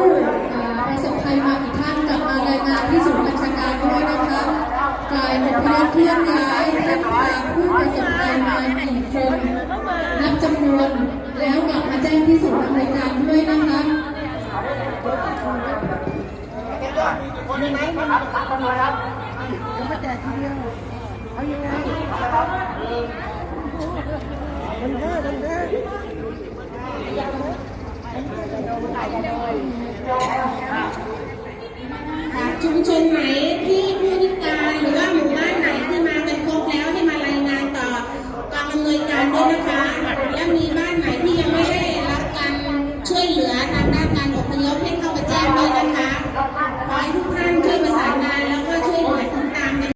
ประสบภัยมากี่ท่านกลับมารายงานที่ศูนย์บัญชาการด้วยนะคะการอพยพเคลื่อนย้ายเส้นทางผู้ประสบภัยมากี่คนนับจำนวนแล้วกลับมาแจ้งที่ศูนย์อำนวยการด้วยนะคะมีไหมมันตัดกันเลยครับจะไม่แจกทีเดียวเอายังไงมันเด้อชุมชนไหน